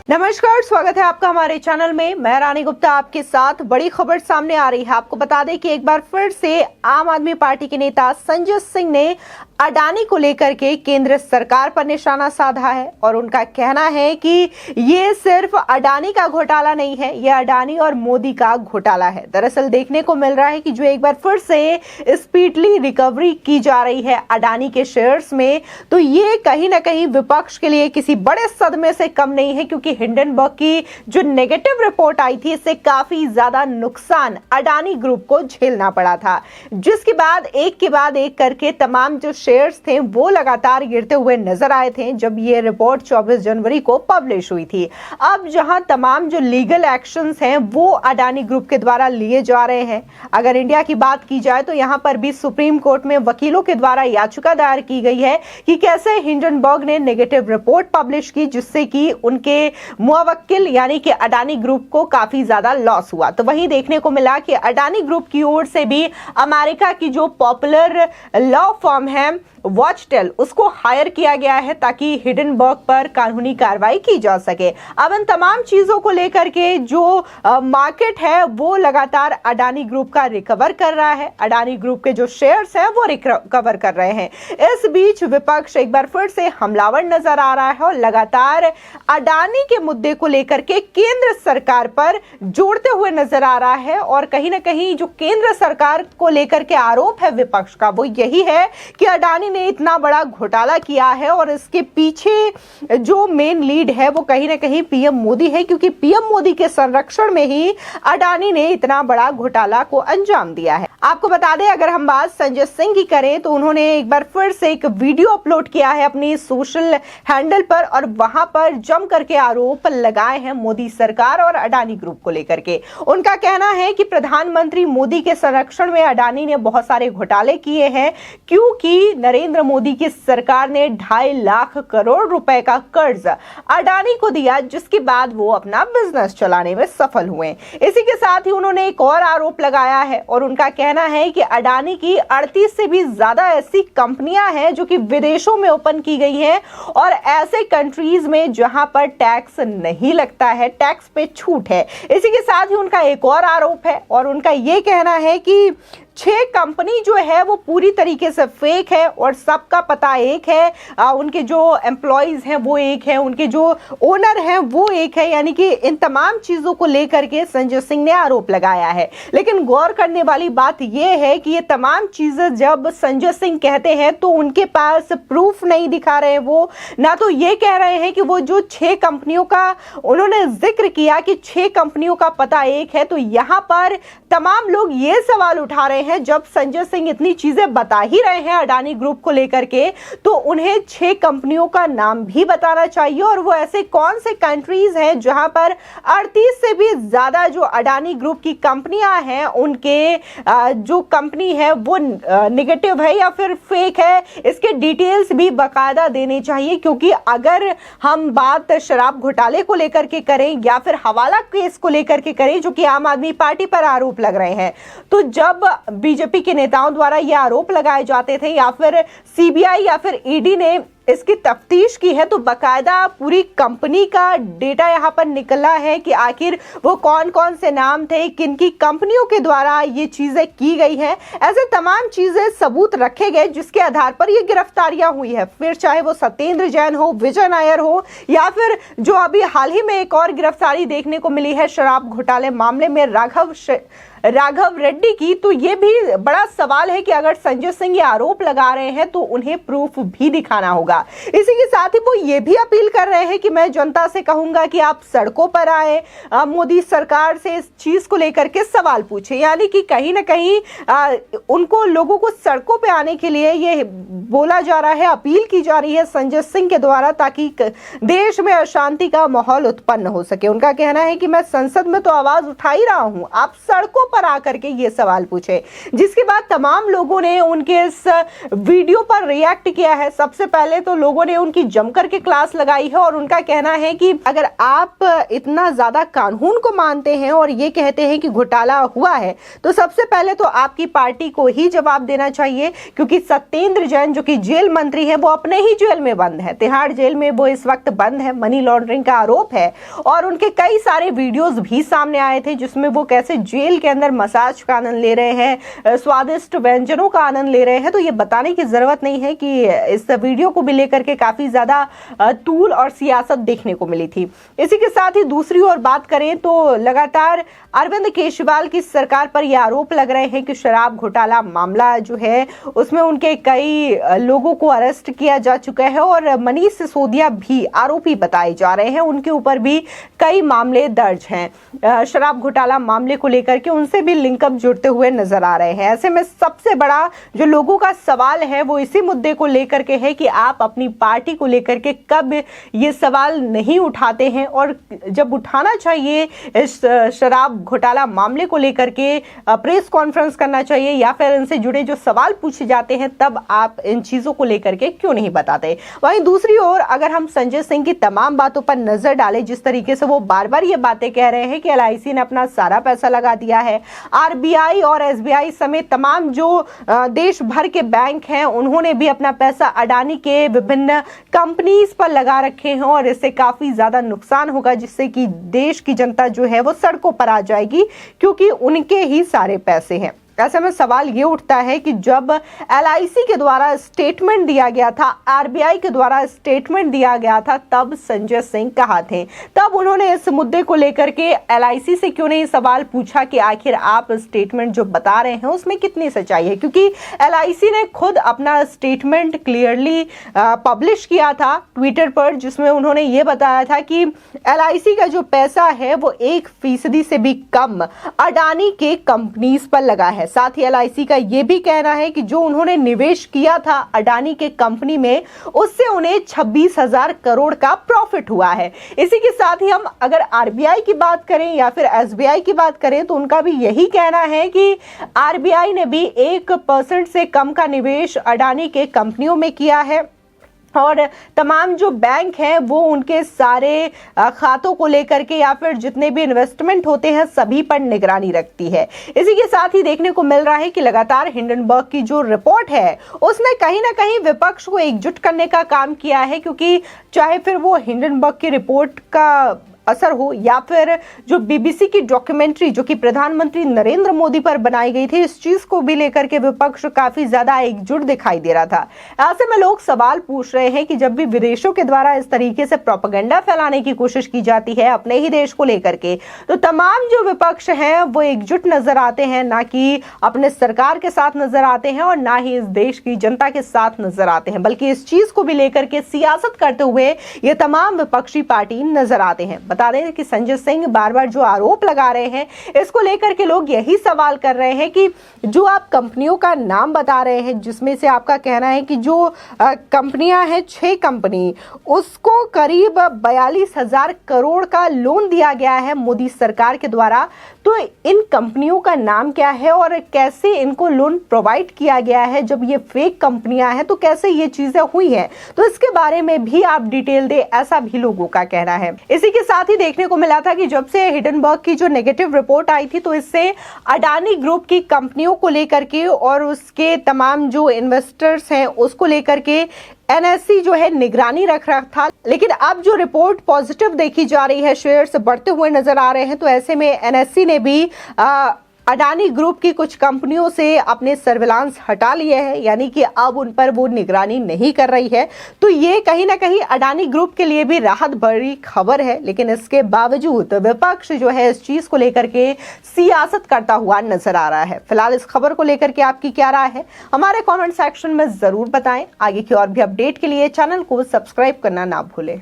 नमस्कार, स्वागत है आपका हमारे चैनल में। मैं रानी गुप्ता आपके साथ। बड़ी खबर सामने आ रही है। आपको बता दें कि एक बार फिर से आम आदमी पार्टी के नेता संजय सिंह ने अडानी को लेकर के केंद्र सरकार पर निशाना साधा है और उनका कहना है कि ये सिर्फ अडानी का घोटाला नहीं है, ये अडानी और मोदी का घोटाला है। दरअसल देखने को मिल रहा है कि जो एक बार फिर से स्पीडली रिकवरी की जा रही है अडानी के शेयर्स में, तो ये कहीं ना कहीं विपक्ष के लिए किसी बड़े सदमे से कम नहीं है, क्योंकि हिंडनबर्ग की जो नेगेटिव रिपोर्ट आई थी इससे काफी ज्यादा नुकसान अडानी ग्रुप को झेलना पड़ा था, जिसके बाद एक के बाद एक करके तमाम जो शेयर्स थे वो लगातार गिरते हुए नजर आए थे जब ये रिपोर्ट 24 जनवरी को पब्लिश हुई थी। अब जहां तमाम जो लीगल एक्शंस हैं वो अडानी ग्रुप के द्वारा लिए जा रहे हैं। अगर इंडिया की बात की जाए तो यहां पर भी सुप्रीम कोर्ट में वकीलों के द्वारा याचिका दायर की गई है कि कैसे हिंडनबर्ग ने नेगेटिव रिपोर्ट पब्लिश की, जिससे कि उनके मुवक्किल यानी कि अडानी ग्रुप को काफी ज्यादा लॉस हुआ। तो वहीं देखने को मिला कि अडानी ग्रुप की ओर से भी अमेरिका की जो पॉपुलर लॉ फर्म है वॉचटेल, उसको हायर किया गया है ताकि हिंडनबर्ग पर कानूनी कार्रवाई की जा सके। अब इन तमाम चीजों को लेकर के जो मार्केट है वो लगातार अडानी ग्रुप का रिकवर कर रहा है। अडानी ग्रुप के जो शेयर्स हैं वो रिकवर कर रहे हैं। इस बीच विपक्ष एक बार फिर से हमलावर नजर आ रहा है और लगातार अडानी के मुद्दे को लेकर के केंद्र सरकार पर जोड़ते हुए नजर आ रहा है। और कहीं ना कहीं जो केंद्र सरकार को लेकर के आरोप है विपक्ष का वो यही है कि अडानी ने इतना बड़ा घोटाला किया है और इसके पीछे जो मेन लीड है वो कहीं ना कहीं पीएम मोदी है, क्योंकि पीएम मोदी के संरक्षण में ही अडानी ने इतना बड़ा घोटाला को अंजाम दिया है। आपको बता दें, अगर हम बात संजय सिंह की करें तो उन्होंने एक बार फिर से एक वीडियो अपलोड किया है अपनी सोशल हैंडल पर और वहां पर जम करके आरोप लगाए हैं मोदी सरकार और अडानी ग्रुप को लेकर के। उनका कहना है कि प्रधानमंत्री मोदी के संरक्षण में अडानी ने बहुत सारे घोटाले किए हैं, क्योंकि नरेंद्र मोदी की सरकार ने 2.5 लाख करोड़ रुपए का कर्ज अडानी को दिया, जिसके बाद वो अपना बिजनेस चलाने में सफल हुए। इसी के साथ ही उन्होंने एक और आरोप लगाया है और उनका कहना है कि अडानी की 38 से भी ज्यादा ऐसी कंपनियां हैं जो कि विदेशों में ओपन की गई हैं और ऐसे कंट्रीज में जहां पर टैक्स नहीं लगता है, टैक्स पे छूट है। इसी के साथ ही उनका एक और आरोप है और उनका यह कहना है कि 6 कंपनी जो है वो पूरी तरीके से फेक है और सबका पता एक है, उनके जो एम्प्लॉइज हैं वो एक है, उनके जो ओनर हैं वो एक है। यानी कि इन तमाम चीजों को लेकर के संजय सिंह ने आरोप लगाया है। लेकिन गौर करने वाली बात यह है कि ये तमाम चीजें जब संजय सिंह कहते हैं तो उनके पास प्रूफ नहीं दिखा रहे हैं। वो ना तो ये कह रहे हैं कि वो जो 6 कंपनियों का उन्होंने जिक्र किया कि 6 कंपनियों का पता एक है, तो यहां पर तमाम लोग ये सवाल उठा रहे हैं, जब संजय सिंह इतनी चीजें बता ही रहे हैं अडानी ग्रुप को लेकर के, तो उन्हें 6 कंपनियों का नाम भी बताना चाहिए और वो ऐसे कौन से कंट्रीज हैं जहां पर 38 से भी ज्यादा जो अडानी ग्रुप की कंपनियां हैं उनके जो कंपनी है वो नेगेटिव है या फिर फेक है, इसके डिटेल्स भी बाकायदा देने चाहिए। क्योंकि अगर हम बात शराब घोटाले को लेकर के करें या फिर हवाला केस को लेकर के करें जो कि आम आदमी पार्टी पर आरोप लग रहे हैं, तो जब बीजेपी के नेताओं द्वारा ये आरोप लगाए जाते थे या फिर सीबीआई या फिर ईडी ने इसकी तफ्तीश की है, तो बाकायदा पूरी कंपनी का डेटा यहाँ पर निकला है कि आखिर वो कौन कौन से नाम थे, किन की कंपनियों के द्वारा ये चीजें की गई हैं। ऐसे तमाम चीजें सबूत रखे गए जिसके आधार पर ये गिरफ्तारियां हुई है। फिर चाहे वो सत्येंद्र जैन हो, विजय नायर हो या फिर जो अभी हाल ही में एक और गिरफ्तारी देखने को मिली है शराब घोटाले मामले में राघव रेड्डी की, तो ये भी बड़ा सवाल है कि अगर संजय सिंह ये आरोप लगा रहे हैं तो उन्हें प्रूफ भी दिखाना होगा। इसी के साथ ही वो ये भी अपील कर रहे हैं कि मैं जनता से कहूंगा कि आप सड़कों पर आए, मोदी सरकार से इस चीज को लेकर के सवाल पूछे। यानी कि कहीं ना कहीं उनको लोगों को सड़कों पे आने के लिए ये बोला जा रहा है, अपील की जा रही है संजय सिंह के द्वारा, ताकि देश में अशांति का माहौल उत्पन्न हो सके। उनका कहना है कि मैं संसद में तो आवाज उठा ही रहा हूं, आप सड़कों पर आकर के ये सवाल पूछे, जिसके बाद तमाम लोगों ने उनके इस वीडियो पर रिएक्ट किया है। सबसे पहले तो लोगों ने उनकी जमकर के क्लास लगाई है और उनका कहना है कि अगर आप इतना ज्यादा कानून को मानते हैं और ये कहते हैं कि घोटाला हुआ है, तो सबसे पहले तो आपकी पार्टी को ही जवाब देना चाहिए, क्योंकि सत्येंद्र जैन जो कि जेल मंत्री है वो अपने ही जेल में बंद है, तिहाड़ जेल में वो इस वक्त बंद है। मनी लॉन्ड्रिंग का आरोप है और उनके कई सारे वीडियोस भी सामने आए थे जिसमें वो कैसे जेल के अंदर मसाज का आनंद ले रहे हैं, स्वादिष्ट व्यंजनों का आनंद ले रहे हैं। तो ये बताने की जरूरत नहीं है कि इस वीडियो को भी लेकर के काफी ज्यादा तूल और सियासत देखने को मिली थी। इसी के साथ ही दूसरी ओर बात करें तो लगातार अरविंद केजरीवाल की सरकार पर यह आरोप लग रहे हैं कि शराब घोटाला मामला जो है उसमें उनके कई लोगों को अरेस्ट किया जा चुका है और मनीष सिसोदिया भी आरोपी बताए जा रहे हैं, उनके ऊपर भी कई मामले दर्ज हैं। शराब घोटाला मामले को लेकर के उनसे भी लिंकअप जुड़ते हुए नजर आ रहे हैं। ऐसे में सबसे बड़ा जो लोगों का सवाल है वो इसी मुद्दे को लेकर के है कि आप अपनी पार्टी को लेकर के कब ये सवाल नहीं उठाते हैं, और जब उठाना चाहिए इस शराब घोटाला मामले को लेकर के प्रेस कॉन्फ्रेंस करना चाहिए या फिर इनसे जुड़े जो सवाल पूछे जाते हैं तब आप इन चीजों को लेकर के क्यों नहीं बताते। वहीं दूसरी ओर अगर हम संजय सिंह की तमाम बातों पर नजर डालें, जिस तरीके से वो बार बार ये बातें कह रहे हैं कि LIC ने अपना सारा पैसा लगा दिया है, RBI और SBI समेत तमाम जो देश भर के बैंक हैं उन्होंने भी अपना पैसा अडानी के विभिन्न कंपनीज पर लगा रखे हैं और इससे काफी ज्यादा नुकसान होगा, जिससे कि देश की जनता जो है वो सड़कों पर आ जाएगी क्योंकि उनके ही सारे पैसे हैं। ऐसे में सवाल ये उठता है कि जब LIC के द्वारा स्टेटमेंट दिया गया था, RBI के द्वारा स्टेटमेंट दिया गया था, तब संजय सिंह कहाँ थे? तब उन्होंने इस मुद्दे को लेकर के LIC से क्यों नहीं सवाल पूछा कि आखिर आप स्टेटमेंट जो बता रहे हैं उसमें कितनी सच्चाई है? क्योंकि LIC ने खुद अपना स्टेटमेंट क्लियरली पब्लिश किया था ट्विटर पर, जिसमें उन्होंने ये बताया था कि LIC का जो पैसा है वो 1% से भी कम अडानी के कंपनीज पर लगा है। साथ ही LIC का यह भी कहना है कि जो उन्होंने निवेश किया था अडानी के कंपनी में उससे उन्हें 26,000 करोड़ का प्रॉफिट हुआ है। इसी के साथ ही हम अगर RBI की बात करें या फिर SBI की बात करें तो उनका भी यही कहना है कि RBI ने भी 1% से कम का निवेश अडानी के कंपनियों में किया है और तमाम जो बैंक हैं वो उनके सारे खातों को लेकर के या फिर जितने भी इन्वेस्टमेंट होते हैं सभी पर निगरानी रखती है। इसी के साथ ही देखने को मिल रहा है कि लगातार हिंडनबर्ग की जो रिपोर्ट है उसने कहीं ना कहीं विपक्ष को एकजुट करने का काम किया है, क्योंकि चाहे फिर वो हिंडनबर्ग की रिपोर्ट का असर हो या फिर जो BBC की डॉक्यूमेंट्री जो कि प्रधानमंत्री नरेंद्र मोदी पर बनाई गई थी, इस चीज को भी लेकर के विपक्ष काफी ज्यादा एकजुट दिखाई दे रहा था। ऐसे में लोग सवाल पूछ रहे हैं कि जब भी विदेशों के द्वारा इस तरीके से प्रोपेगेंडा फैलाने की कोशिश की जाती है अपने ही देश को लेकर के, तो तमाम जो विपक्ष हैं वो एकजुट नजर आते हैं, ना कि अपने सरकार के साथ नजर आते हैं और ना ही इस देश की जनता के साथ नजर आते हैं, बल्कि इस चीज को भी लेकर के सियासत करते हुए ये तमाम विपक्षी पार्टी नजर आते हैं। बता दें कि संजय सिंह बार बार जो आरोप लगा रहे हैं इसको लेकर के लोग यही सवाल कर रहे हैं कि जो आप कंपनियों का नाम बता रहे हैं, जिसमें से आपका कहना है कि जो कंपनियां हैं 6 कंपनी, उसको करीब 42,000 करोड़ का लोन दिया गया है मोदी सरकार के द्वारा, तो इन कंपनियों का नाम क्या है और कैसे इनको लोन प्रोवाइड किया गया है? जब ये फेक कंपनियां हैं तो कैसे ये चीजें हुई हैं? तो इसके बारे में भी आप डिटेल दे, ऐसा भी लोगों का कहना है। इसी के साथ ही देखने को मिला था कि जब से हिंडनबर्ग की जो नेगेटिव रिपोर्ट आई थी तो इससे अडानी ग्रुप की कंपनियों को लेकर के और उसके तमाम जो इन्वेस्टर्स हैं उसको लेकर के NSE जो है निगरानी रख रहा था, लेकिन अब जो रिपोर्ट पॉजिटिव देखी जा रही है, शेयर्स बढ़ते हुए नजर आ रहे हैं, तो ऐसे में NSE ने भी अडानी ग्रुप की कुछ कंपनियों से अपने सर्विलांस हटा लिए हैं, यानी कि अब उन पर वो निगरानी नहीं कर रही है। तो ये कहीं ना कहीं अडानी ग्रुप के लिए भी राहत भरी खबर है, लेकिन इसके बावजूद विपक्ष जो है इस चीज को लेकर के सियासत करता हुआ नजर आ रहा है। फिलहाल इस खबर को लेकर के आपकी क्या राय है हमारे कॉमेंट सेक्शन में जरूर बताएं। आगे की और भी अपडेट के लिए चैनल को सब्सक्राइब करना ना भूलें।